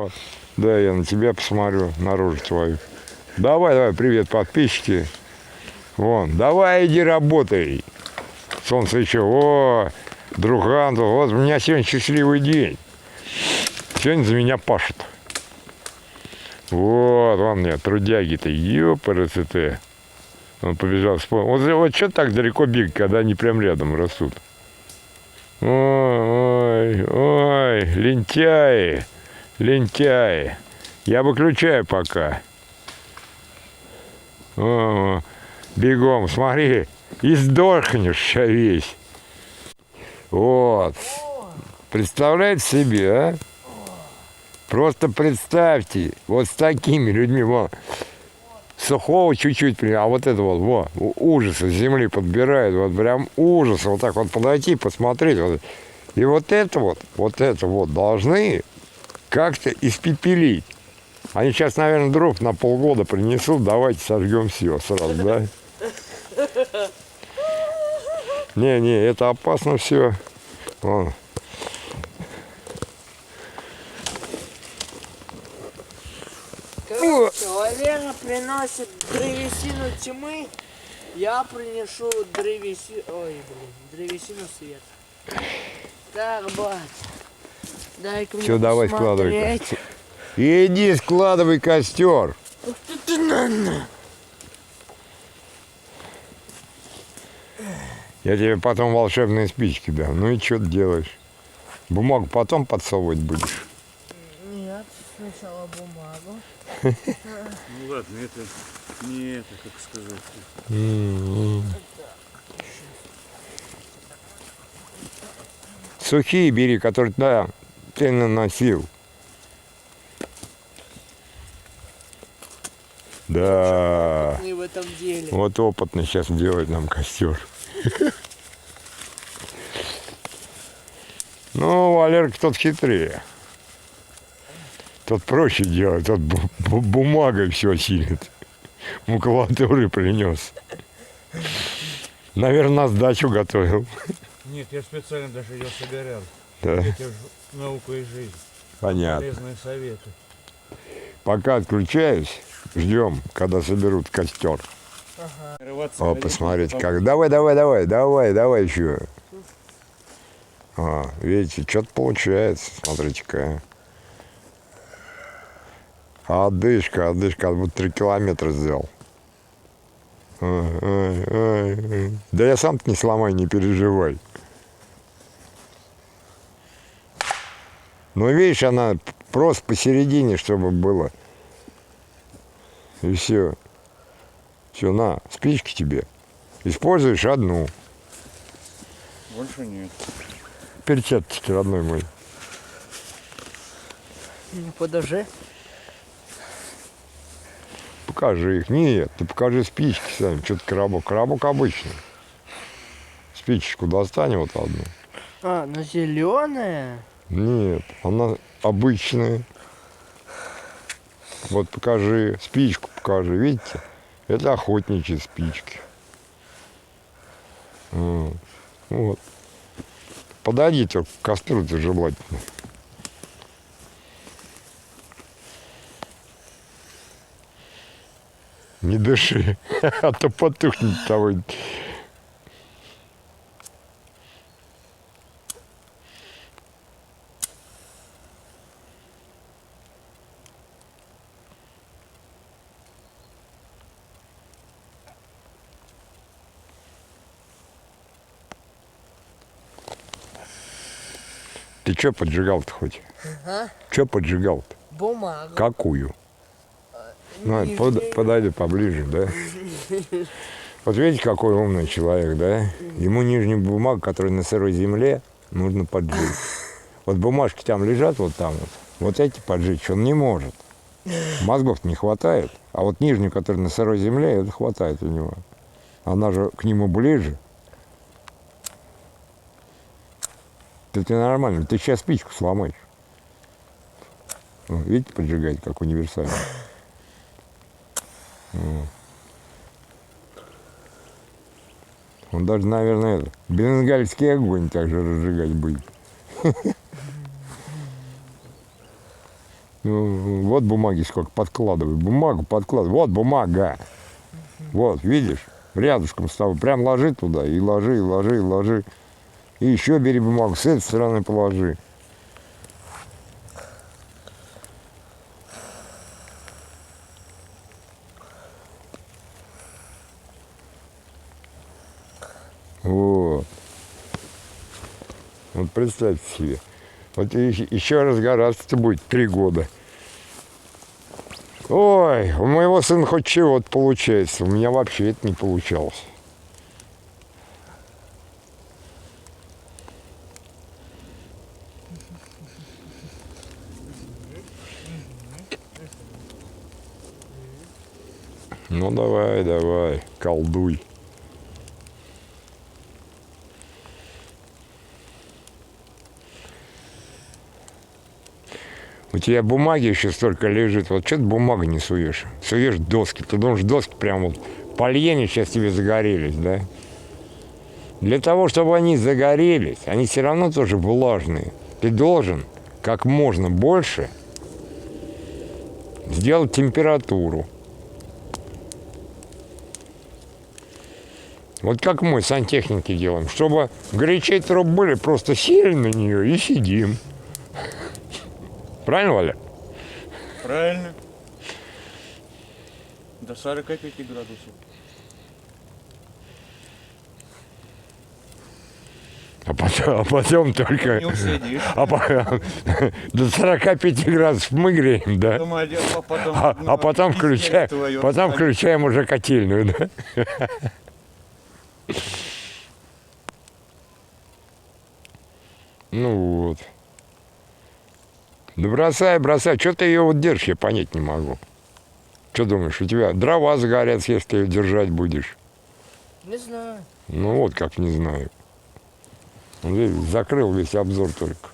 О, да, я на тебя посмотрю, на рожу твою. Давай, привет, подписчики. Вон, давай, иди работай. Солнце еще, друган, вот у меня сегодня счастливый день. Сегодня за меня пашут. Вот, вон мне, трудяги-то, ёпарасы. Он побежал, вспомнил. Вот что так далеко бегать, когда они прям рядом растут? Ой, лентяи. Я выключаю пока. Бегом, смотри, и сдохнешь сейчас весь. Вот. Представляете себе, а? Просто представьте, вот с такими людьми, сухого чуть-чуть, а вот это ужас с земли подбирает, вот прям ужас, вот так вот подойти, посмотреть. Вот. И вот это должны как-то испепелить. Они сейчас, наверное, дров на полгода принесут, давайте сожгем все сразу, да? Не, это опасно все. Вон. Короче, Валера приносит древесину тьмы, я принесу древесину света. Так, бать, дай-ка мне Все, давай складывай. Иди складывай костер. Я тебе потом волшебные спички дам. Ну и что ты делаешь? Бумагу потом подсовывать будешь? Нет, сначала бумагу. Ну ладно, это не это, как сказать. Сухие бери, которые ты наносил. Да. В этом деле. Вот опытный сейчас делает нам костер. Ну, Валерка тот хитрее. Тот проще делает, тот бумагой все осилит. Макулатуры принес. Наверное, на сдачу готовил. Нет, я специально даже ее собирал. Да. Это же наука и жизнь. Понятно. Полезные советы. Пока отключаюсь, ждем, когда соберут костер. Ага. О, посмотрите, как. Давай еще. Видите, что-то получается. Смотрите-ка. Одышка, как будто 3 километра сделал. Да я сам-то не сломай, не переживай. Но видишь, она просто посередине, чтобы было. И все. Все, на, спички тебе. Используешь одну. Больше нет. Перчатки, родной мой. Ну, подожди. Покажи их. Нет, ты покажи спички сами. Что-то коробок обычный. Спичечку достань вот одну. Ну зеленая. Нет, она обычная. Вот покажи, спичку покажи, видите? Это охотничьи спички. Вот. Подойдите к костру-то желательно. Не дыши, а то потухнет того. Ты что поджигал-то хоть? Ага. Что поджигал-то? Бумагу. Какую? Подойди поближе, да? Вот видите, какой умный человек, да? Ему нижнюю бумагу, которая на сырой земле, нужно поджечь. Вот бумажки там лежат, вот там вот. Вот эти поджечь он не может. Мозгов не хватает. А вот нижнюю, которая на сырой земле, это хватает у него. Она же к нему ближе. Это нормально. Ты сейчас спичку сломаешь. Видите, поджигать, как универсально. Он даже, наверное, бенгальский огонь также разжигать будет. Ну, вот бумаги сколько подкладывай. Бумагу подкладывай. Вот бумага. Вот, видишь? Рядышком с тобой. Прям ложи туда. И ложи, и ложи, и ложи. И еще бери бумагу. С этой стороны положи. Вот. Вот представьте себе. Вот еще разгораться-то будет 3 года. Ой, у моего сына хоть чего-то получается. У меня вообще это не получалось. Ну давай, давай, колдуй. У тебя бумаги еще столько лежит. Вот что ты бумагу не суешь? Суешь доски. Ты думаешь, доски прям вот поленья сейчас тебе загорелись, да? Для того, чтобы они загорелись, они все равно тоже влажные. Ты должен как можно больше сделать температуру. Вот как мы сантехники делаем. Чтобы горячей труб были, просто сели на нее и сидим. Правильно, Валя? Правильно. До 45 градусов. А потом только... Не усидишь. До 45 градусов мы греем, да? А потом включаем уже котельную, да? Ну вот. Да бросай, бросай. Что ты ее вот держишь, я понять не могу. Что думаешь, у тебя дрова загорятся, если ты ее держать будешь? Не знаю. Ну вот как не знаю. Закрыл весь обзор только.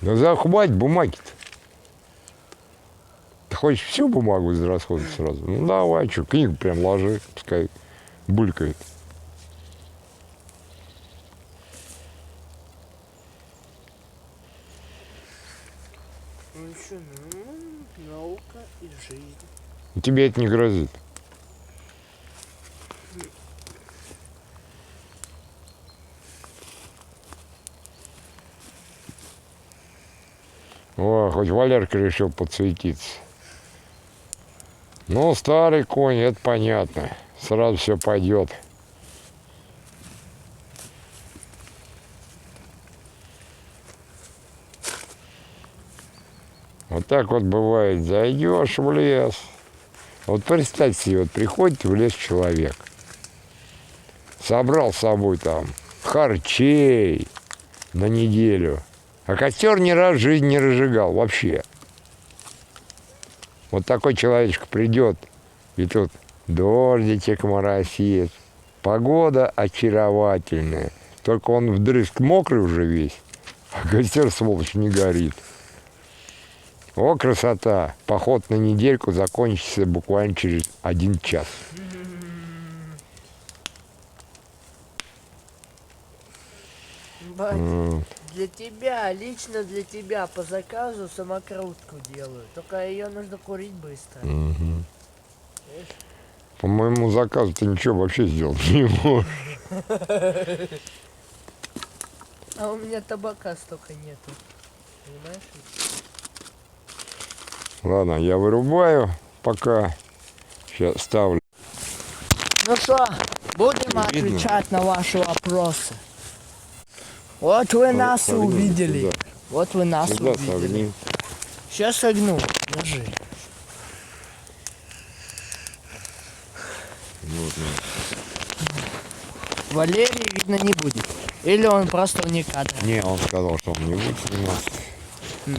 Да захватит бумаги-то. Ты хочешь всю бумагу израсходовать сразу? Ну давай, что, книгу прям ложи, пускай булькает. Ну еще, наука и жизнь. Тебе это не грозит. О, хоть Валерка решил подсветиться. Ну, старый конь, это понятно. Сразу все пойдет. Вот так вот бывает. Зайдешь в лес. Вот представь себе, вот приходит в лес человек. Собрал с собой там харчей на неделю. А костер ни разу в жизни не разжигал вообще. Вот такой человечек придет, и тут дождичек моросит. Погода очаровательная. Только он вдрызг мокрый уже весь, а костер, сволочь, не горит. О, красота! Поход на недельку закончится буквально через 1 час. Бать, для тебя, лично для тебя по заказу самокрутку делаю. Только ее нужно курить быстро. По моему заказу ты ничего вообще сделать не можешь. А у меня табака столько нету. Понимаешь? Ладно, я вырубаю пока. Сейчас ставлю. Ну что, будем Видно? отвечать на ваши вопросы. Вот вы нас согни увидели. сюда. Вот вы нас Сюда увидели. согни. Сейчас согну. Держи. Вот, Валерий, видно, не будет. Или он просто вне кадра. Не, он сказал, что он не будет сниматься.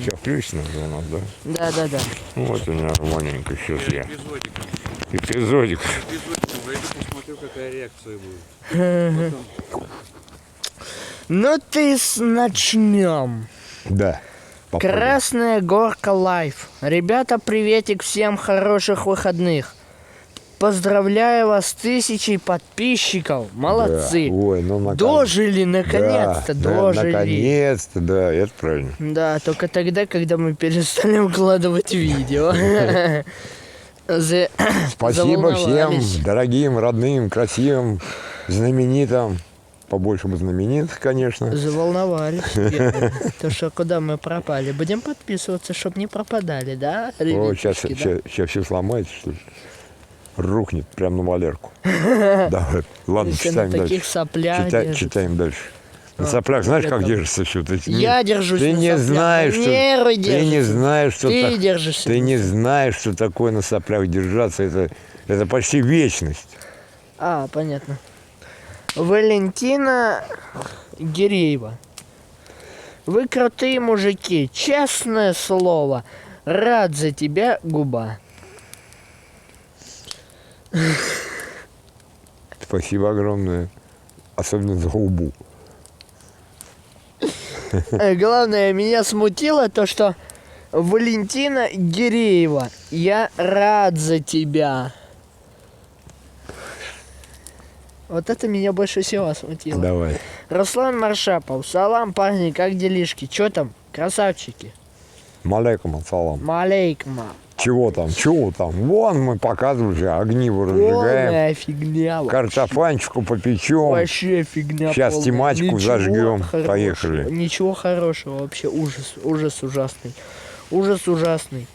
Что, включено уже у нас, да? Да. Ну, вот и нормальненько сейчас я. Эпизодиком. Эпизодик. Эпизодиком. Войду посмотрю, какая реакция будет. Потом. Ну ты начнем. Да. попробуй. Красная горка лайф. Ребята, приветик, всем хороших выходных. Поздравляю вас с 1000 подписчиков. Молодцы. Да. Ой, ну наконец. Дожили, наконец-то, Да, дожили. наконец-то, да, это правильно. Да, только тогда, когда мы перестали укладывать видео. Спасибо всем Заволновались. дорогим, родным, красивым, знаменитым. Побольше бы знаменитых, конечно. Заволновались. бедные. То, что куда мы пропали. Будем подписываться, чтобы не пропадали, да, О, ребятушки, да? сейчас все сломается, что ли? Рухнет прямо на Валерку. Давай, ладно, Если читаем на таких дальше. соплях держится. Читаем дальше. На соплях знаешь, как там- держится все? Я держусь Ты на не соплях, знаешь, на что... нервы Ты не держатся. знаешь, что Ты так... держишься Ты на не соплях. знаешь, что такое на соплях держаться. Это почти вечность. А, понятно. Валентина Гиреева. Вы крутые мужики, честное слово. Рад за тебя, губа. Спасибо огромное. Особенно за губу. Главное, меня смутило то, что Валентина Гиреева. Я рад за тебя. Вот это меня больше всего смутило. Давай. Руслан Маршапов. Салам, парни, как делишки? Чё там? Красавчики. Малейкум ассалам. Малейкма. Чего там? Вон мы показывали, огни разжигаем. Полная фигня. вообще. Картофанчику попечем. Вообще фигня. Щас полная. тематику Ничего зажгем. хорошего. Поехали. Ничего хорошего. Вообще ужас ужасный. Ужас ужасный.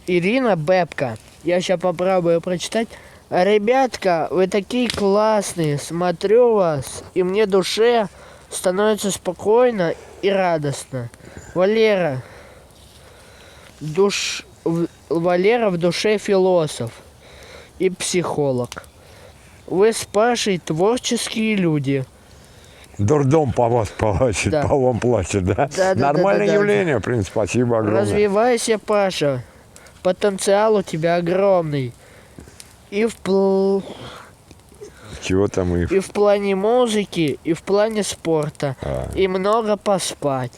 Ирина Бэбка. Я сейчас попробую прочитать. Ребятка, вы такие классные. Смотрю вас, и мне душе становится спокойно и радостно. Валера. Валера в душе философ и психолог. Вы с Пашей творческие люди. Дурдом по вас плачет, Да. по вам плачет, да? Да, Нормальное да. явление, в принципе, спасибо огромное. Развивайся, Паша. Потенциал у тебя огромный. И Чего там и... в плане музыки, и в плане спорта. И много поспать.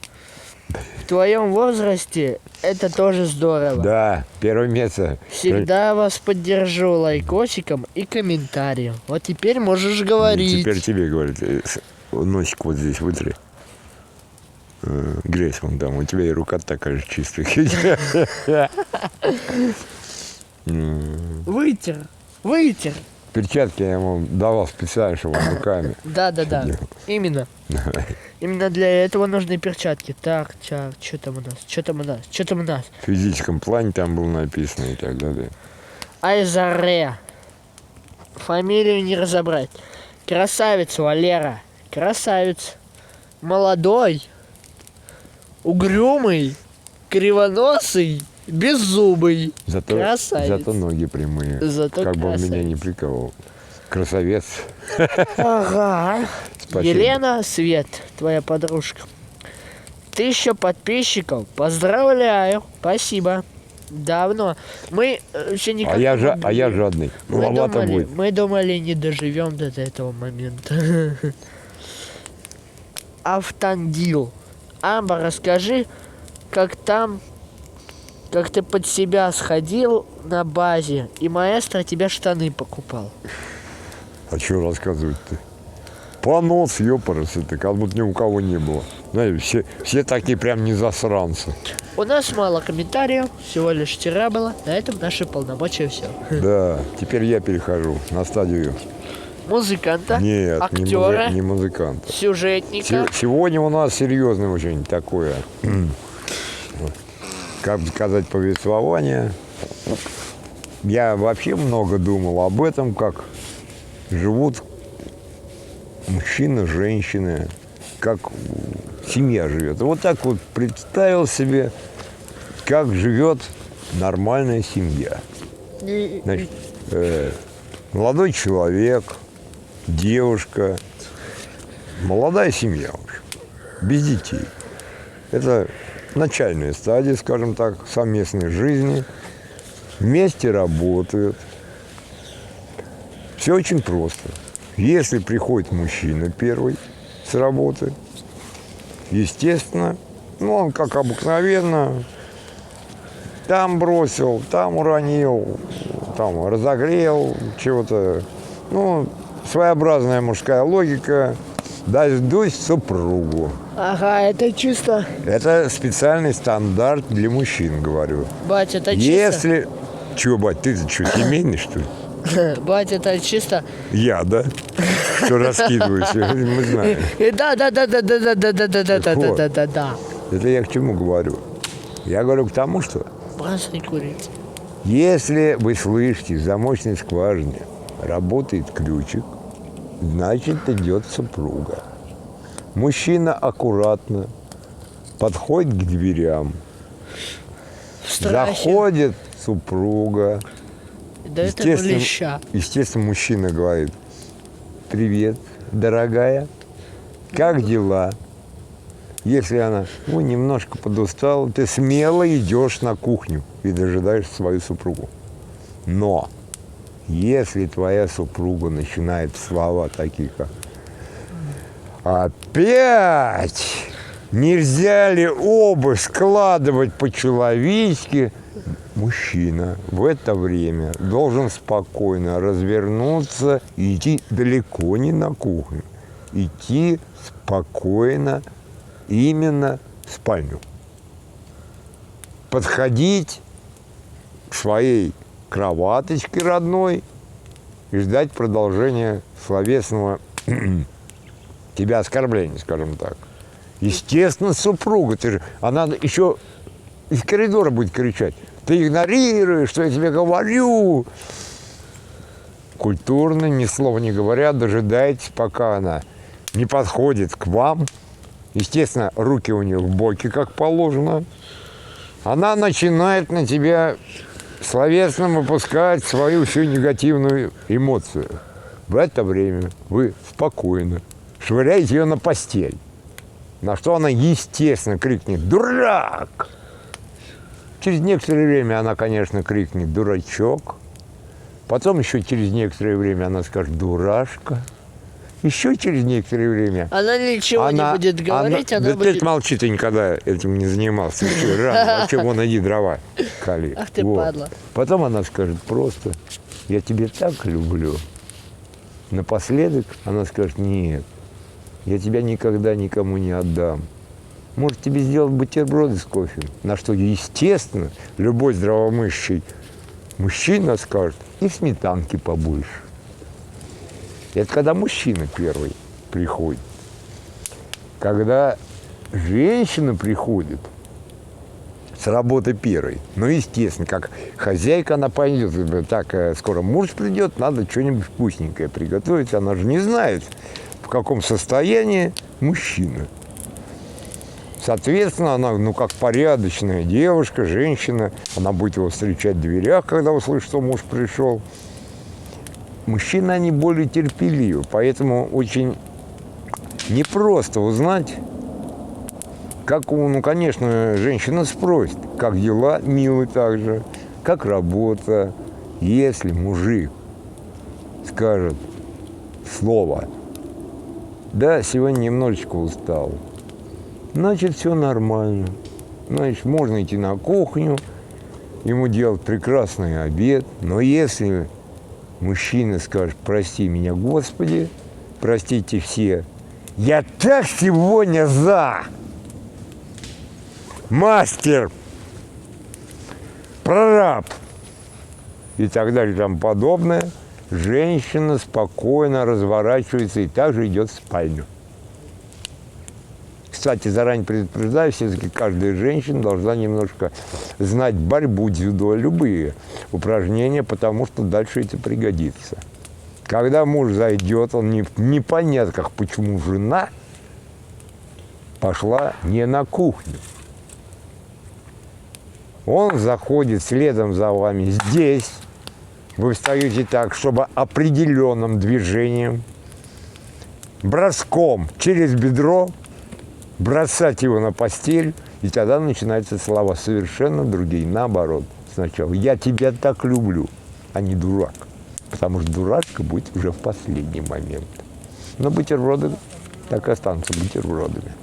В твоем возрасте это тоже здорово. Да, первое место. Всегда вас поддержу лайкосиком и комментарием. Вот теперь можешь говорить. Теперь тебе говорит. Носик вот здесь вытри. Грязь вон там. У тебя и рука такая же чистая. Вытер. Перчатки я ему давал специально, чтобы он руками. Да. Именно. Именно для этого нужны перчатки. Так, что там у нас? В физическом плане там было написано и так далее. Айзаре. Фамилию не разобрать. Красавец, Валера. Красавец. Молодой. Угрюмый. Кривоносый. Беззубый. Красавец. Зато ноги прямые. Зато как бы он красавец. меня не приковал. Красавец. Ага. Спасибо. Елена Свет, твоя подружка. 1000 подписчиков. Поздравляю. Спасибо. Давно. Мы еще никак А я не жадный. Маловато будет. Мы думали, не доживем до этого момента. Автандил. Амба, расскажи, как ты под себя сходил на базе, и маэстро тебе штаны покупал. А что рассказывать-то? Понос, ёпарас, это как будто ни у кого не было. Знаете, все такие прям не засранцы. У нас мало комментариев, всего лишь вчера было, на этом наши полномочия все. Да, теперь я перехожу на стадию. Музыканта, Нет, актера, не музыканта. сюжетника. Сегодня у нас серьезное очень такое, как бы сказать, повествование. Я вообще много думал об этом, как живут мужчины, женщины, как семья живет. Вот так вот представил себе, как живет нормальная семья. Значит, молодой человек, девушка, молодая семья, в общем, без детей. Это начальная стадия, скажем так, совместной жизни. Вместе работают. Все очень просто. Если приходит мужчина первый с работы, естественно, он, как обыкновенно, там бросил, там уронил, там разогрел чего-то. Ну, своеобразная мужская логика. Дождусь супругу. Ага, это чисто, Это специальный стандарт для мужчин, говорю. бать, это чисто. Если... Чего, бать, ты что, семейный, что ли? Бать, это чисто. Я, да? Что раскидываюсь, мы знаем. Да. Это я к чему говорю? Я говорю к тому, что Бросай курить. если вы слышите, в замочной скважине работает ключик, значит, идет супруга. Мужчина аккуратно подходит к дверям. В страхе. Заходит супруга. Да это леща. Естественно, мужчина говорит: привет, дорогая, как дела? Если она немножко подустала, ты смело идешь на кухню и дожидаешь свою супругу. Но если твоя супруга начинает слова такие, как «Опять? Нельзя ли оба складывать по-человечески?» Мужчина в это время должен спокойно развернуться и идти далеко не на кухню. Идти спокойно именно в спальню. Подходить к своей кроваточке родной и ждать продолжения словесного тебя оскорбления, скажем так. Естественно, супруга, она еще из коридора будет кричать: ты игнорируешь, что я тебе говорю. Культурно, ни слова не говоря, дожидайтесь, пока она не подходит к вам. Естественно, руки у нее в боки, как положено. Она начинает на тебя словесно выпускать свою всю негативную эмоцию. В это время вы спокойно швыряете ее на постель. На что она, естественно, крикнет: «Дурак!». Через некоторое время она, конечно, крикнет: «Дурачок!». Потом еще через некоторое время она скажет: «Дурашка!». Еще через некоторое время Она ничего не будет говорить, она да будет... ты молчи, ты никогда этим не занимался. Еще рано, вообще вон иди дрова кали. Ах ты, падла. Потом она скажет просто: «Я тебя так люблю». Напоследок она скажет: «Нет, я тебя никогда никому не отдам. Может, тебе сделать бутерброды с кофе?» На что, естественно, любой здравомыслящий мужчина скажет: «И сметанки побольше». Это когда мужчина первый приходит. Когда женщина приходит с работы первой, ну, естественно, как хозяйка, она пойдет: так, скоро муж придет, надо что-нибудь вкусненькое приготовить. Она же не знает, в каком состоянии мужчина. Соответственно, она, как порядочная девушка, женщина, она будет его встречать в дверях, когда услышит, что муж пришел. Мужчины, они более терпеливы, поэтому очень непросто узнать, как, конечно, женщина спросит: как дела, милый, также, как работа. Если мужик скажет слово: «Да, сегодня немножечко устал», значит, все нормально. Значит, можно идти на кухню, ему делать прекрасный обед. Но если мужчина скажет: «Прости меня, Господи, простите все, я так сегодня мастер, прораб» и так далее и тому подобное, женщина спокойно разворачивается и также идет в спальню. Кстати, заранее предупреждаю, все-таки каждая женщина должна немножко знать борьбу, дзюдо, любые упражнения, потому что дальше это пригодится. Когда муж зайдет, он непонятно, как почему жена пошла не на кухню. Он заходит следом за вами здесь. Вы встаете так, чтобы определенным движением, броском через бедро бросать его на постель, и тогда начинаются слова совершенно другие. Наоборот, сначала: «Я тебя так люблю», а не «дурак». Потому что дурашка будет уже в последний момент. Но бутерброды так и останутся бутербродами.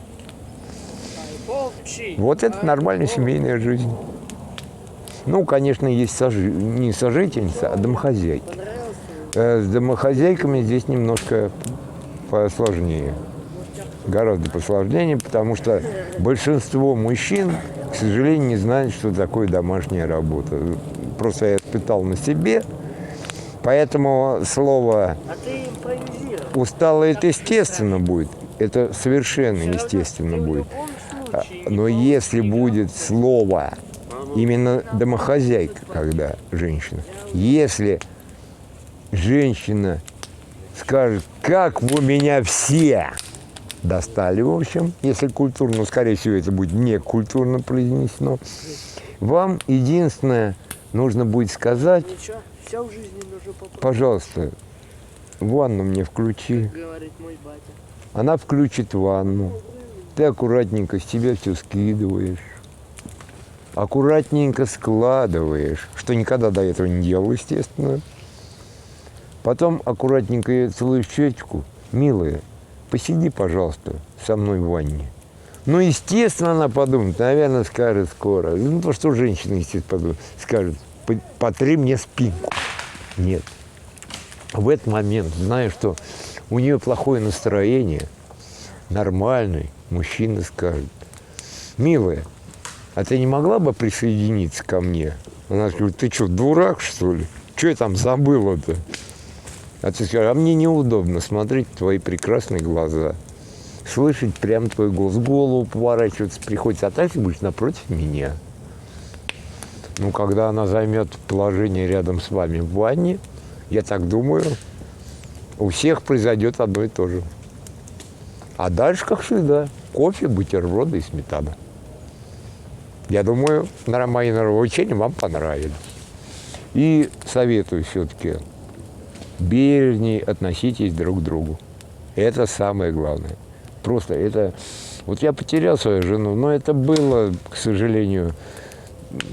Вот это нормальная семейная жизнь. Ну, конечно, есть не сожительница, а домохозяйки. С домохозяйками здесь немножко посложнее. Гораздо посложнее, потому что большинство мужчин, к сожалению, не знают, что такое домашняя работа. Просто я испытал на себе. Поэтому слово А ты импровизируй. «устало» это естественно будет. Это совершенно естественно будет. Но если будет слово именно домохозяйка, когда женщина, если женщина скажет, как вы меня все достали, в общем, если культурно, скорее всего, это будет не культурно произнесено, вам единственное нужно будет сказать, Ничего, все в жизни нужно попробовать, пожалуйста, ванну мне включи. говорит мой батя. Она включит ванну. Ты аккуратненько с тебя все скидываешь. Аккуратненько складываешь, что никогда до этого не делал, естественно. Потом аккуратненько ей целуешь щечку. Милая, посиди, пожалуйста, со мной в ванне. Ну, естественно, она подумает, наверное, скажет скоро. Ну, то, что женщина, естественно, подумает, скажет, потри мне спинку. Нет. В этот момент, зная, что у нее плохое настроение, нормальный мужчина скажет, милая, а ты не могла бы присоединиться ко мне? Она говорит, ты что, дурак, что ли? Что я там забыла-то? А ты скажешь, а мне неудобно смотреть в твои прекрасные глаза, слышать прям твой голос, голову поворачиваться приходится, а так ты будешь напротив меня. Ну, когда она займет положение рядом с вами в ванне, я так думаю, у всех произойдет одно и то же. А дальше, как всегда, кофе, бутерброды и сметана. Я думаю, мои нравоучения вам понравились. И советую все-таки, бережнее относитесь друг к другу. Это самое главное. Просто это... Вот я потерял свою жену, но это было, к сожалению,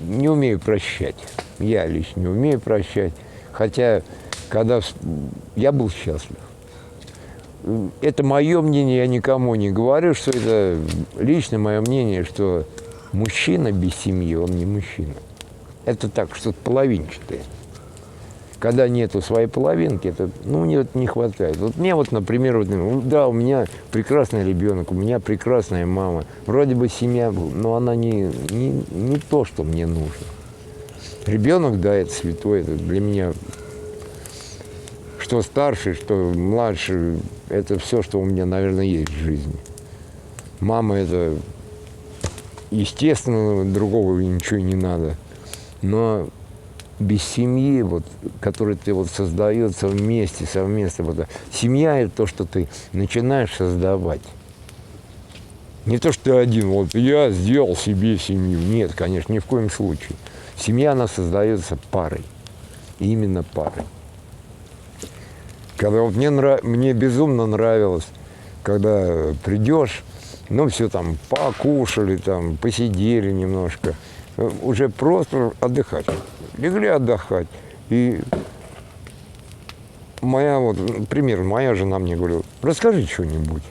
не умею прощать. Я лично не умею прощать. Хотя, когда я был счастлив. Это мое мнение, я никому не говорю, что это лично мое мнение, что мужчина без семьи, он не мужчина. Это так, что-то половинчатое. Когда нету своей половинки, это, ну, мне это не хватает. Вот мне вот, например, вот, да, у меня прекрасный ребенок, у меня прекрасная мама. Вроде бы семья, но она не то, что мне нужно. Ребенок, да, это святое, это для меня, что старший, что младший, это все, что у меня, наверное, есть в жизни. Мама, это, естественно, другого ничего не надо. Но без семьи, вот, которая ты вот создается вместе, совместно, вот, семья – это то, что ты начинаешь создавать. Не то, что ты один, вот я сделал себе семью. Нет, конечно, ни в коем случае. Семья, она создается парой. Именно парой. Когда вот мне безумно нравилось, когда придешь, ну все там покушали, там посидели немножко, уже просто отдыхать. Легли отдыхать. И моя жена мне говорила, расскажи что-нибудь.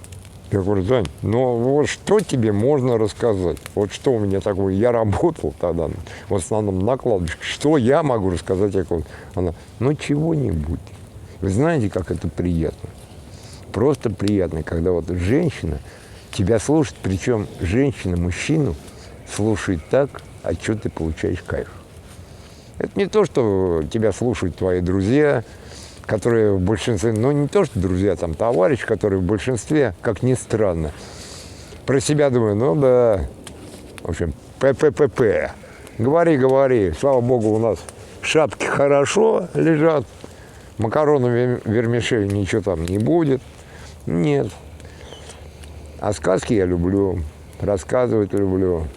Я говорю, Зань, ну вот что тебе можно рассказать? Вот что у меня такое? Я работал тогда в основном на кладбище. Что я могу рассказать? Она, ну чего-нибудь. Вы знаете, как это приятно? Просто приятно, когда вот женщина тебя слушает, причем женщина мужчину слушает так, от чего ты получаешь кайф. Это не то, что тебя слушают твои друзья, которые в большинстве, ну не то, что друзья, там товарищи, которые в большинстве, как ни странно, про себя думаю, ну да, в общем, ППП. Говори, слава богу, у нас шапки хорошо лежат, макароны, вермишель, ничего там не будет. Нет. А сказки я люблю, рассказывать люблю.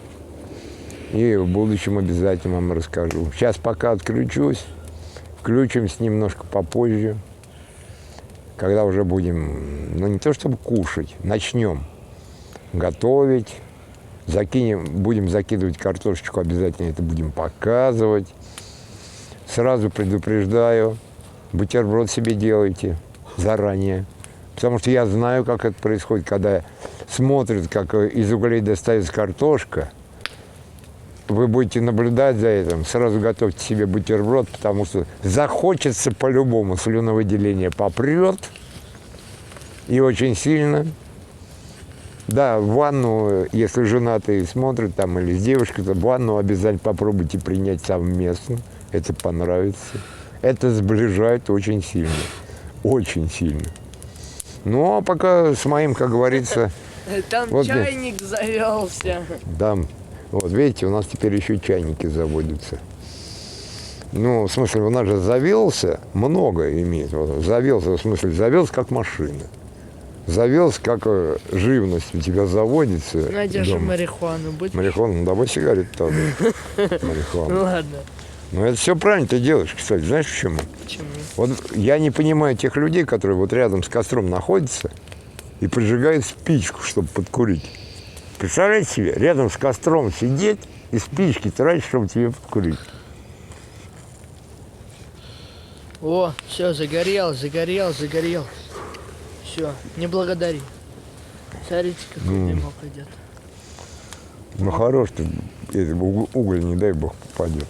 И в будущем обязательно вам расскажу. Сейчас пока отключусь, включимся немножко попозже, когда уже будем, ну не то чтобы кушать, начнем готовить, будем закидывать картошечку, обязательно это будем показывать. Сразу предупреждаю, бутерброд себе делайте заранее, потому что я знаю, как это происходит, когда смотрят, как из углей достается картошка. вы будете наблюдать за этим, сразу готовьте себе бутерброд, потому что захочется по-любому, слюновыделение попрет, и очень сильно. Да, в ванну, если женатый смотрит там или с девушкой, то в ванну обязательно попробуйте принять совместно, это понравится. Это сближает очень сильно, очень сильно. Ну, а пока с моим, как говорится, Там Вот чайник завелся. да, вот видите, у нас теперь еще чайники заводятся. Ну, в смысле, у нас же завелся, много имеет. Вот, завелся, в смысле, завелся как машина. Завелся как живность у тебя заводится. Надя же дома. марихуану будешь? Марихуана, ну давай сигарет тогда. Ну Марихуана. ладно. Ну это все правильно ты делаешь, кстати. Знаешь почему? Почему? Вот я не понимаю тех людей, которые вот рядом с костром находятся и поджигают спичку, чтобы подкурить. Представляете себе, рядом с костром сидеть и спички тратить, чтобы тебе подкурить. О, все, загорел. Все, не благодари. Смотрите, какой дымок идет. Ну хорош ты, уголь, не дай бог, попадет.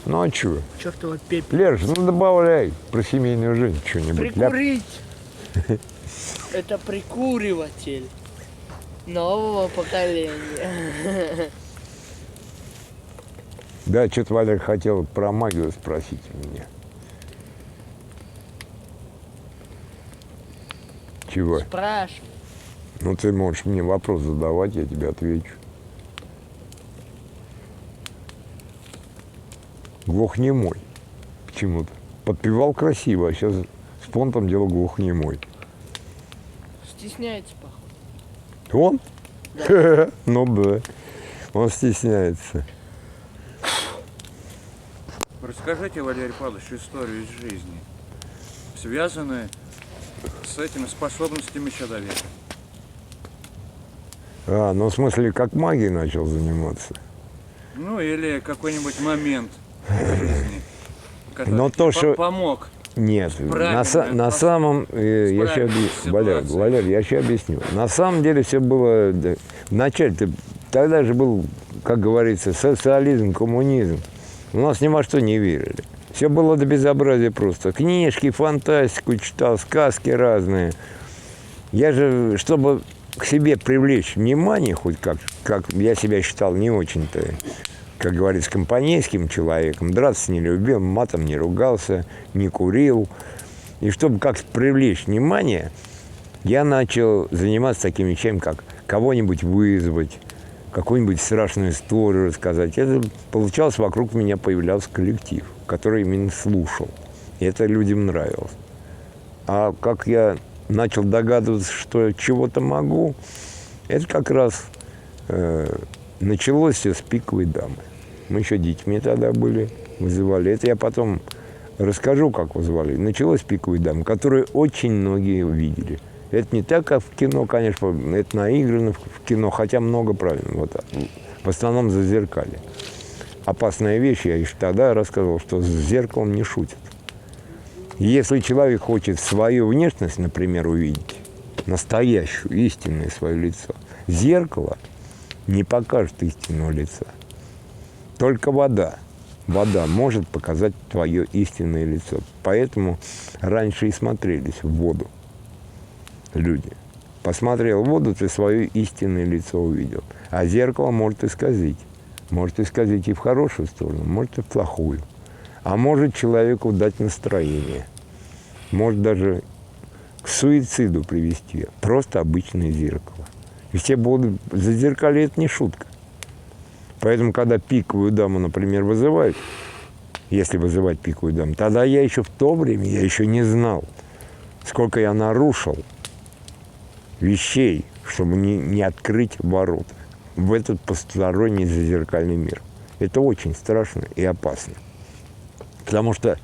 Ну а чё? Чертова пепель. Лерж, ну добавляй про семейную жизнь что-нибудь. Ляп. Прикурить. Это прикуриватель нового поколения. Да, что-то Валер хотел про магию спросить у меня. Чего? Спрашивай. Ну ты можешь мне вопрос задавать, я тебе отвечу. Глухнемой. Почему-то. Подпевал красиво, а сейчас с понтом делал глухнемой. Стесняется, походу. Он? Ну да. Он стесняется. Расскажите, Валерий Павлович, историю из жизни, связанную с этими способностями человека. А, ну в смысле, как магией начал заниматься. Ну, или какой-нибудь момент в жизни, который Но то, тебе что- помог. Нет, Правильно, на самом, я сейчас справиться с ситуацией. Валер, я сейчас объясню. На самом деле все было, да, вначале тогда же был, как говорится, социализм, коммунизм. У нас ни во что не верили. Все было до безобразия просто. Книжки, фантастику читал, сказки разные. Я же, чтобы к себе привлечь внимание, хоть как я себя считал не очень-то, как говорится, компанейским человеком, драться не любил, матом не ругался, не курил. И чтобы как-то привлечь внимание, я начал заниматься такими вещами, как кого-нибудь вызвать, какую-нибудь страшную историю рассказать. Это получалось, вокруг меня появлялся коллектив, который именно слушал. И это людям нравилось. А как я начал догадываться, что чего-то могу, это как раз началось все с «Пиковой дамы». Мы еще детьми тогда были, вызывали. Это я потом расскажу, как вызывали. Началось с «Пиковой дамы», которую очень многие видели. Это не так, как в кино, конечно, это наиграно в кино, хотя много правильно. Вот, в основном зазеркалье. Опасная вещь, я еще тогда рассказывал, что с зеркалом не шутят. Если человек хочет свою внешность, например, увидеть, настоящую, истинное свое лицо, зеркало не покажет истинного лица. Только вода. Вода может показать твое истинное лицо. Поэтому раньше и смотрелись в воду люди. Посмотрел в воду, ты свое истинное лицо увидел. А зеркало может исказить. Может исказить и в хорошую сторону, может и в плохую. А может человеку дать настроение. Может даже к суициду привести. Просто обычное зеркало. И все будут... Зазеркалье – это не шутка. Поэтому, когда «Пиковую даму», например, вызывают, если вызывать «Пиковую даму», тогда я еще в то время, я еще не знал, сколько я нарушил вещей, чтобы не открыть ворота в этот посторонний зазеркальный мир. Это очень страшно и опасно. Потому что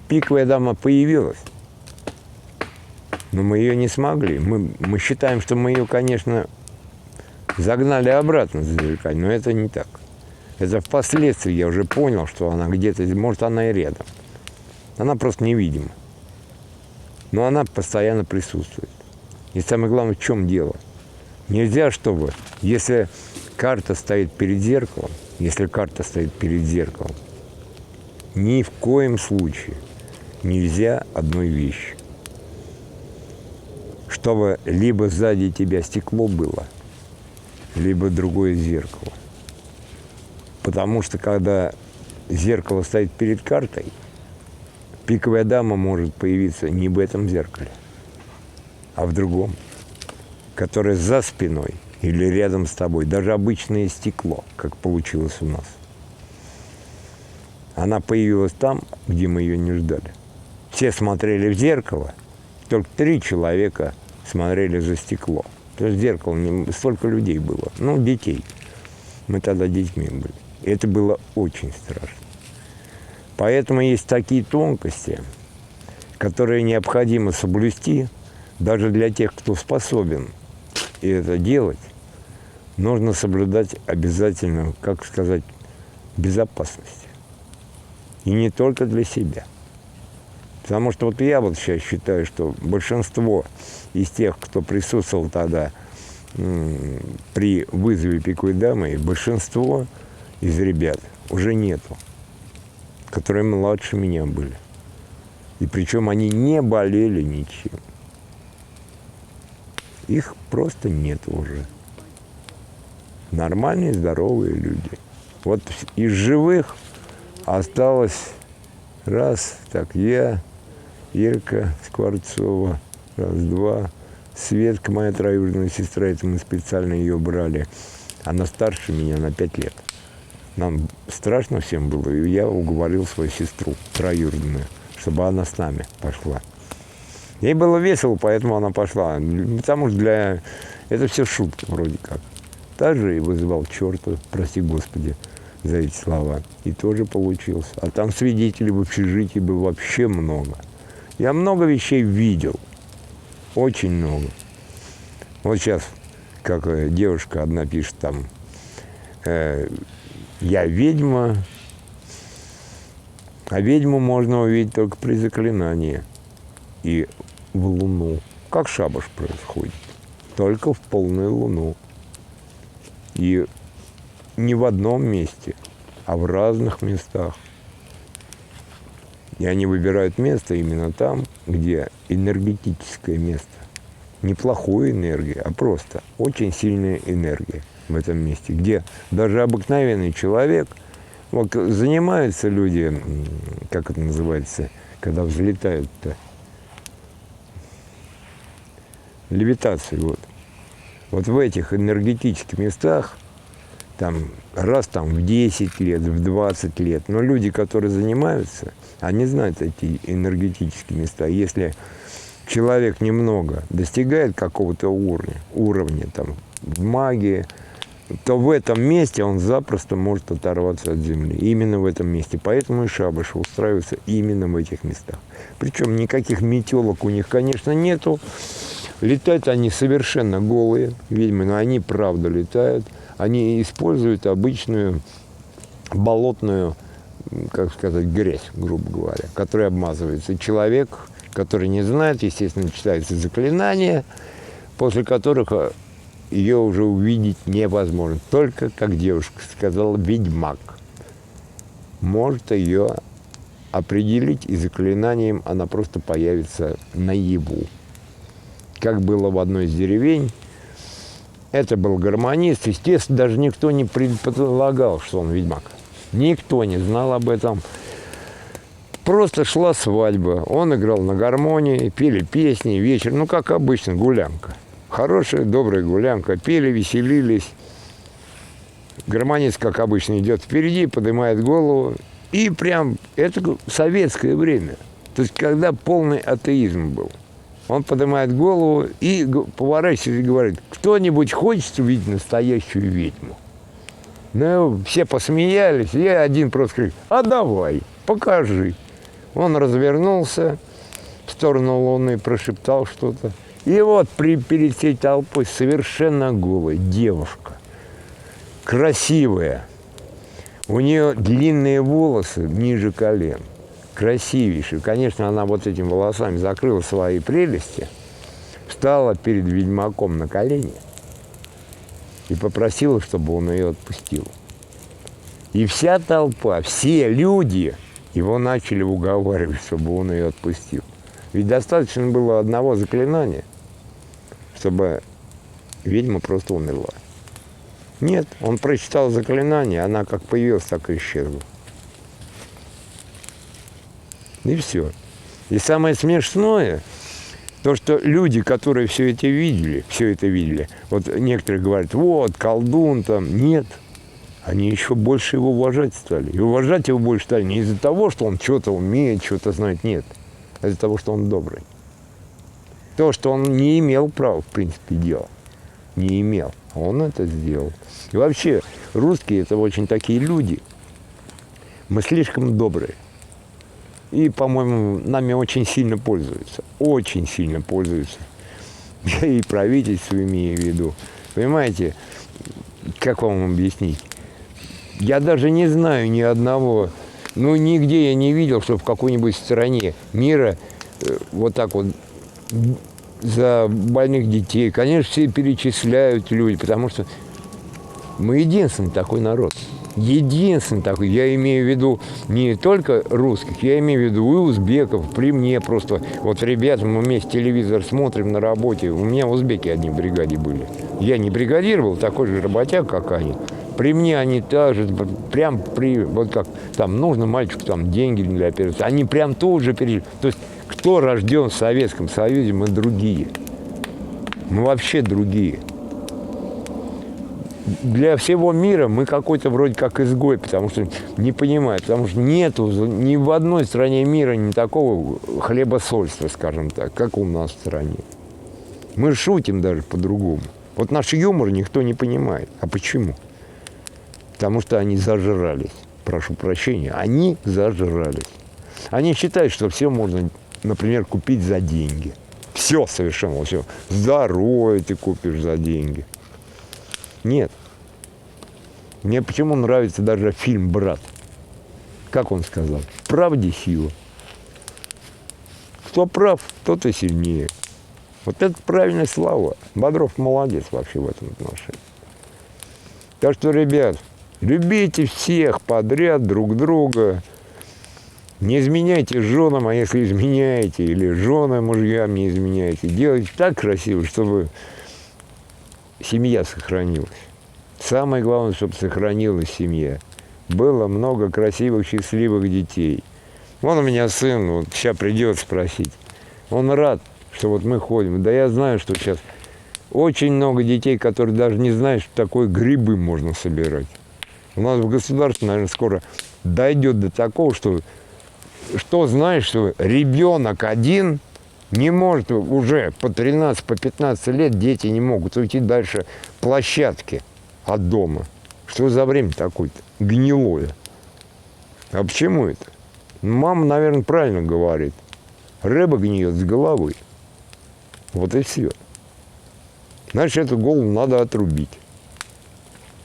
«Пиковая дама» появилась, но мы ее не смогли. Мы считаем, что мы ее, конечно, загнали обратно в зазеркалье, но это не так. Это впоследствии я уже понял, что она где-то, может, она и рядом. Она просто невидима. Но она постоянно присутствует. И самое главное, в чем дело? Нельзя, чтобы, если карта стоит перед зеркалом, если карта стоит перед зеркалом. Ни в коем случае нельзя одной вещи. Чтобы либо сзади тебя стекло было, либо другое зеркало. Потому что когда зеркало стоит перед картой, пиковая дама может появиться не в этом зеркале, а в другом, которое за спиной или рядом с тобой. Даже обычное стекло, как получилось у нас. Она появилась там, где мы ее не ждали. Все смотрели в зеркало, только 3 человека смотрели за стекло. То есть в зеркало столько людей было, ну, детей. Мы тогда детьми были. И это было очень страшно. Поэтому есть такие тонкости, которые необходимо соблюсти, даже для тех, кто способен и это делать, нужно соблюдать обязательно, как сказать, безопасность. И не только для себя. Потому что вот я вот сейчас считаю, что большинство из тех, кто присутствовал тогда при вызове пиковой дамы, большинство из ребят уже нету, которые младше меня были. И причем они не болели ничем. Их просто нет уже. Нормальные, здоровые люди. Вот из живых осталось я, Ирка Скворцова, два, Светка, моя троюродная сестра, это мы специально ее брали. Она старше меня на 5 лет. Нам страшно всем было, и я уговорил свою сестру троюродную, чтобы она с нами пошла. Ей было весело, поэтому она пошла. Потому что это все шутка вроде как. Также и вызывал черта, прости Господи за эти слова. И тоже получился. А там свидетелей в общежитии было вообще много. Я много вещей видел. Очень много. Вот сейчас, как девушка одна пишет там, я ведьма, а ведьму можно увидеть только при заклинании. И в луну. Как шабаш происходит. Только в полную луну. И не в одном месте, а в разных местах. И они выбирают место именно там, где энергетическое место. Не плохой энергия, а просто очень сильная энергия в этом месте, где даже обыкновенный человек, вот занимаются люди, как это называется, когда взлетают-то, левитацией, вот. Вот в этих энергетических местах, там, раз там в 10 лет, в 20 лет, но люди, которые занимаются, они знают эти энергетические места. Если человек немного достигает какого-то уровня там, в магии, то в этом месте он запросто может оторваться от земли. Именно в этом месте. Поэтому и шабаши устраиваются именно в этих местах. Причем никаких метелок у них, конечно, нету. Летают они совершенно голые, ведьмы, но они правда летают. Они используют обычную болотную, как сказать, грязь, грубо говоря, которая обмазывается. И человек, который не знает, естественно, читается заклинания, после которых ее уже увидеть невозможно. Только, как девушка сказала, ведьмак может ее определить, и заклинанием она просто появится наяву. Как было в одной из деревень, это был гармонист. Естественно, даже никто не предполагал, что он ведьмак. Никто не знал об этом. Просто шла свадьба. Он играл на гармонии, пели песни, вечер. Ну, как обычно, гулянка. Хорошая, добрая гулянка. Пели, веселились. Гармонист, как обычно, идет впереди, поднимает голову. И прям, это советское время. То есть, когда полный атеизм был. Он поднимает голову и поворачивается и говорит: кто-нибудь хочет увидеть настоящую ведьму? Ну, все посмеялись, и один просто говорит: а давай, покажи. Он развернулся в сторону Луны, прошептал что-то. И вот перед всей толпой совершенно голая девушка, красивая. У нее длинные волосы ниже колен. Красивейшая. Конечно, она вот этими волосами закрыла свои прелести, встала перед ведьмаком на колени и попросила, чтобы он ее отпустил. И вся толпа, все люди его начали уговаривать, чтобы он ее отпустил. Ведь достаточно было одного заклинания, чтобы ведьма просто умерла. Нет, он прочитал заклинание, она как появилась, так и исчезла. И все. И самое смешное, то, что люди, которые все это видели, вот некоторые говорят, вот, колдун там, нет. Они еще больше его уважать стали. И уважать его больше стали не из-за того, что он что-то умеет, что-то знает, нет. А из-за того, что он добрый. То, что он не имел права, в принципе, делать. Не имел. А он это сделал. И вообще, русские – это очень такие люди. Мы слишком добрые. И, по-моему, нами очень сильно пользуются. Очень сильно пользуются. Я и правительство имею в виду. Понимаете, как вам объяснить? Я даже не знаю ни одного, ну, нигде я не видел, что в какой-нибудь стране мира вот так вот за больных детей. Конечно, все перечисляют люди, потому что мы единственный такой народ. Единственный такой. Я имею в виду не только русских, я имею в виду и узбеков. При мне просто, вот ребята, мы вместе телевизор смотрим на работе. У меня узбеки одни в бригаде были. Я не бригадировал, такой же работяг, как они. При мне они также, прям при, вот как там нужно мальчику там деньги для операции, они прям тут же перешли. То есть кто рожден в Советском Союзе, мы другие. Мы вообще другие. Для всего мира мы какой-то вроде как изгой, потому что не понимаю, потому что нету ни в одной стране мира ни такого хлебосольства, скажем так, как у нас в стране. Мы шутим даже по-другому. Вот наш юмор никто не понимает. А почему? Потому что они зажрались. Прошу прощения, они зажрались. Они считают, что все можно, например, купить за деньги. Все совершенно, все. Здоровье ты купишь за деньги. Нет. Мне почему нравится даже фильм «Брат». Как он сказал? В правде сила. Кто прав, тот и сильнее. Вот это правильная слова. Бодров молодец вообще в этом отношении. Так что, ребят, любите всех подряд, друг друга. Не изменяйте женам, а если изменяете, или жены мужьям не изменяйте, делайте так красиво, чтобы семья сохранилась. Самое главное, чтобы сохранилась семья. Было много красивых, счастливых детей. Вон у меня сын, вот сейчас придет спросить. Он рад, что вот мы ходим. Да я знаю, что сейчас очень много детей, которые даже не знают, что такое грибы можно собирать. У нас в государстве, наверное, скоро дойдет до такого, что знаешь, что ребенок один не может уже по 13, по 15 лет дети не могут уйти дальше площадки от дома. Что за время такое-то? Гнилое. А почему это? Мама, наверное, правильно говорит. Рыба гниет с головы. Вот и все. Значит, эту голову надо отрубить.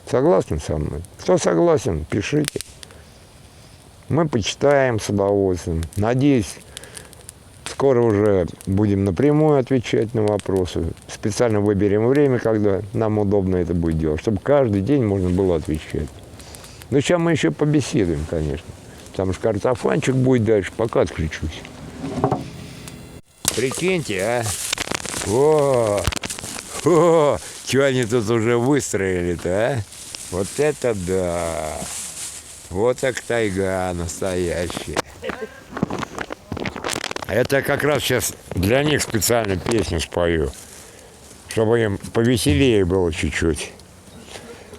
Согласны со мной? Кто согласен, пишите. Мы почитаем с удовольствием. Надеюсь, скоро уже будем напрямую отвечать на вопросы. Специально выберем время, когда нам удобно это будет делать, чтобы каждый день можно было отвечать. Но сейчас мы еще побеседуем, конечно. Потому что картофанчик будет дальше, пока отключусь. Прикиньте, а? О, что они тут уже выстроили-то, а? Вот это да! Вот так тайга настоящая. Это как раз сейчас для них специально песню спою, чтобы им повеселее было чуть-чуть.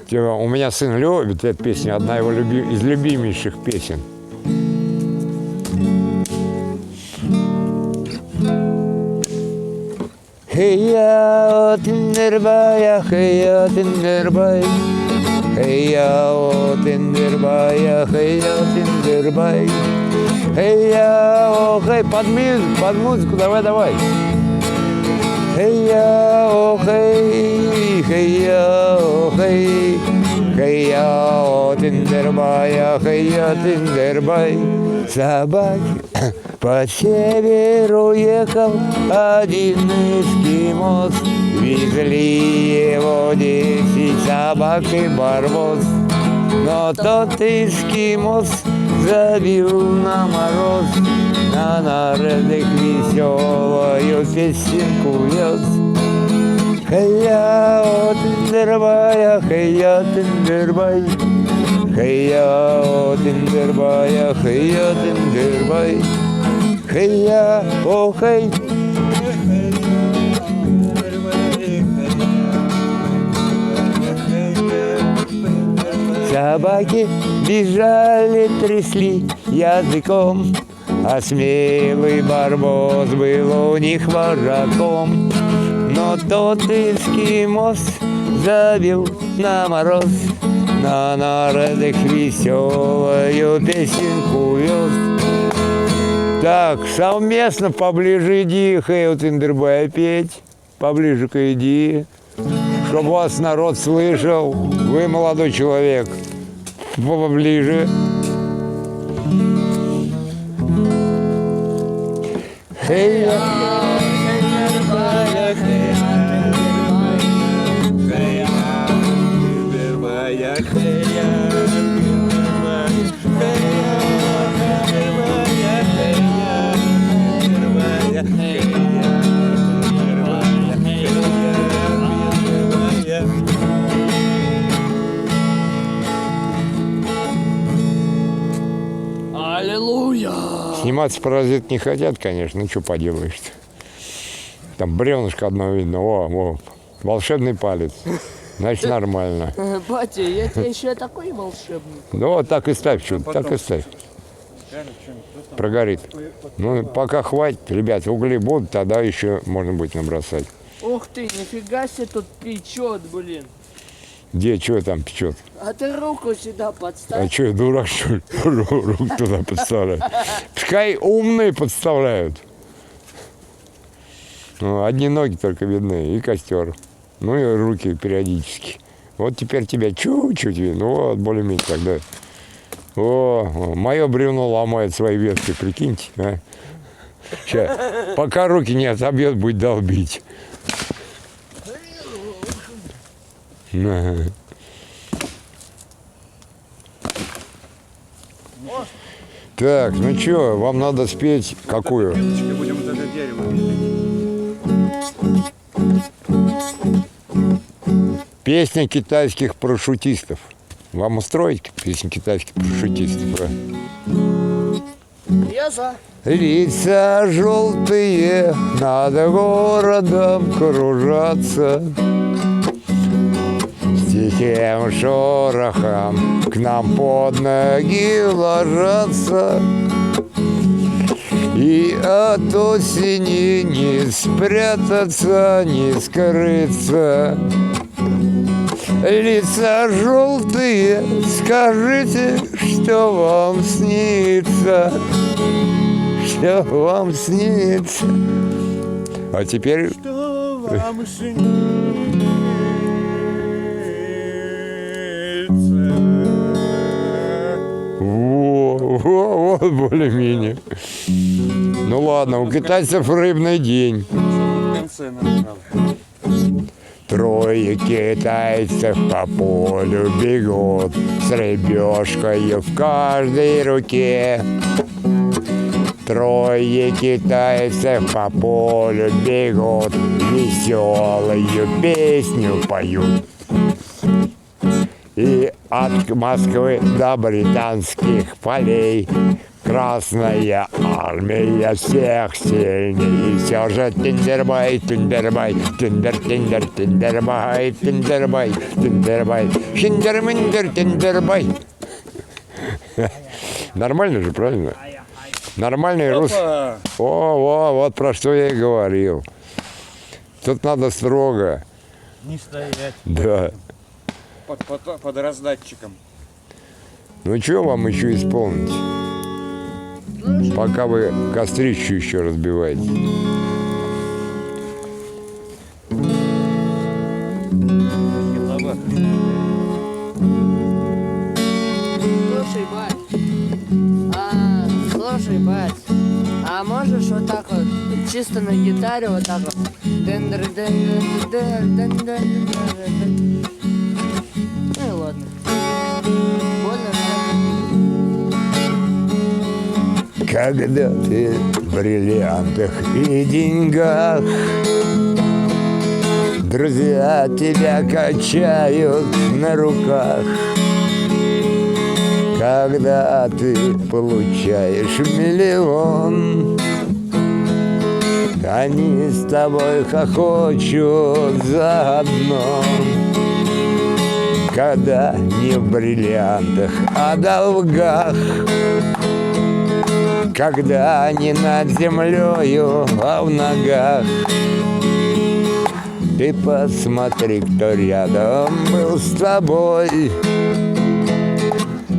У меня сын любит эту песню, одна его из любимейших песен. Хей-я, тиндербая, хей-я, тиндербай. Хей-я, тиндербая, хей-я, тиндербай. Хей-я, хей, под музыку, давай. Хей-я, хей, хей-я, хей. Хей-я, тиндербая, хей-я, тиндербай. Собаки по северу ехал один эскимос. Везли его 10 собак и барбос. Но тот эскимос забил на мороз, на нарядах веселую песенку вез. Хей-я, о, тындырбай, хей-я, тындырбай, хей-я, о, тындырбай, хей-я, тындырбай, хей-я, о, хей. Собаки бежали, трясли языком, а смелый барбос был у них вожаком. Но тот эскимос забил на мороз, на народах веселую песенку вез. Так, совместно поближе иди, Хейл Тиндербай, петь. Поближе-ка иди, чтобы вас народ слышал. Вы молодой человек. Поближе. Хей-я. Аллилуйя! Сниматься паразит не хотят, конечно, ну что поделаешь-то. Там бревнышко одно видно, о, волшебный палец. Значит, нормально. Батя, я тебе еще такой волшебный. Ну вот так и ставь, что-то, так и ставь. Прогорит. Ну, пока хватит, ребят, угли будут, тогда еще можно будет набросать. Ух ты, нифига себе тут печет, блин. Где, что там печет? А ты руку сюда А подставь. что, я дурак, что ли? Руку туда подставляют. Пускай умные подставляют. Ну, одни ноги только видны, и костер. Ну и руки периодически. Вот теперь тебя чуть-чуть видно. Вот, более-менее тогда. О, мое бревно ломает свои ветки, прикиньте. А? Сейчас, пока руки не отобьет, будет долбить. На. Так, ну что, вам надо спеть какую? Веточкой будем вот это дерево пилить. Песня китайских парашютистов. Вам устроить песню китайских парашютистов? А? Я за. Лица желтые над городом кружатся, с тихим шорохом к нам под ноги ложатся. И от осени не спрятаться, не скрыться. Лица желтые, скажите, что вам снится, что вам снится. А теперь... Что вам Вот более-менее. Ну ладно, у китайцев рыбный день. в конце нажал? Трое китайцев по полю бегут с рыбешкой в каждой руке. Трое китайцев по полю бегут, веселую песню поют. И от Москвы до британских полей Красная армия всех сильней. И все же Тиндербай, Тиндербай, Тиндер, Тиндер, Тиндербай, Тиндербай, Тиндербай, Шиндер-миндер, Тиндербай. Нормально же, правильно? Нормальный рус. О, вот про что я и говорил. Тут надо строго. Не стоять. Да. Под раздатчиком. Ну что вам еще исполнить? Пока вы кострищу еще разбиваете. Слушай, бать, а можешь вот так вот, чисто на гитаре вот так вот. Ну и ладно. Больно, Когда ты в бриллиантах и деньгах, друзья тебя качают на руках. Когда ты получаешь миллион, они с тобой хохочут заодно. Когда не в бриллиантах, а долгах, когда не над землею, а в ногах. Ты посмотри, кто рядом был с тобой.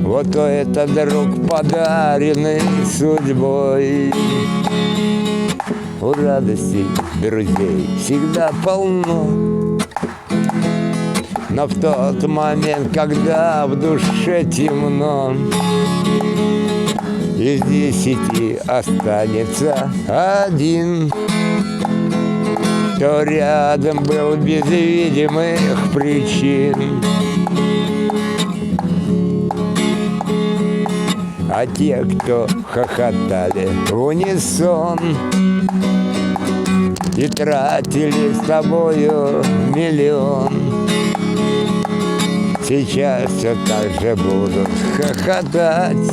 Вот это друг, подаренный судьбой. У радости друзей всегда полно, но в тот момент, когда в душе темно, из 10 останется один, кто рядом был без видимых причин. А те, кто хохотали в унисон и тратили с тобою миллион, сейчас все так же будут хохотать,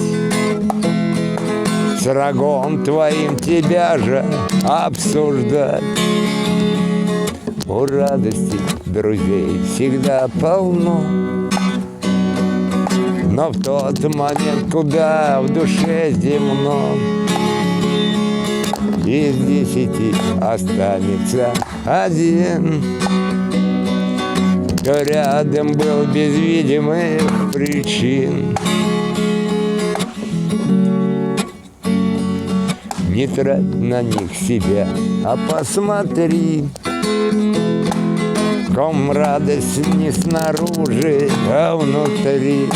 с врагом твоим тебя же обсуждать. У радости друзей всегда полно, но в тот момент, куда в душе земно, из 10 останется один, кто рядом был без видимых причин. Не трать на них себя, а посмотри, в ком радость не снаружи, а внутри.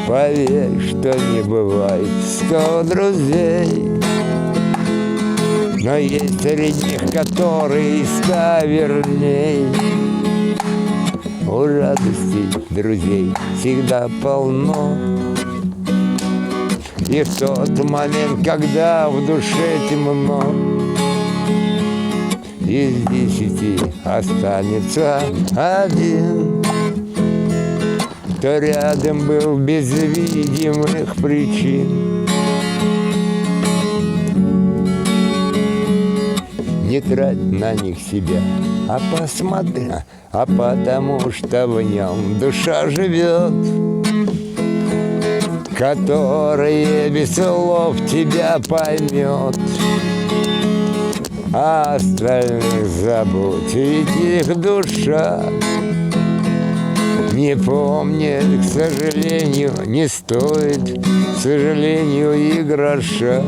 Поверь, что не бывает 100 друзей, но есть среди них, которые 100 верней. У радости друзей всегда полно, и в тот момент, когда в душе темно, из 10 останется один, кто рядом был без видимых причин. Не трать на них себя, а посмотри, а потому что в нем душа живет, которая без слов тебя поймет. А остальных забудь, ведь их душа не помнит, к сожалению, не стоит, к сожалению, и гроша.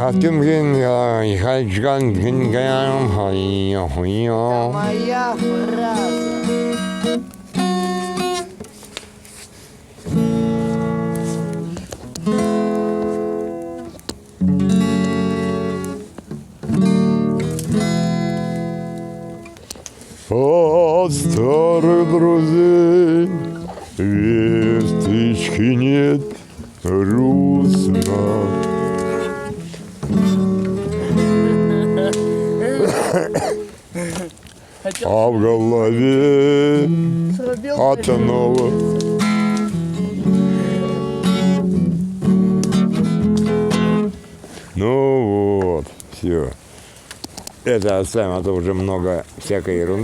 Это моя фраза. От старых друзей весточки нет, грустно. А в голове от нового ну вот, все. Это оставим, а то уже много всякой ерунды.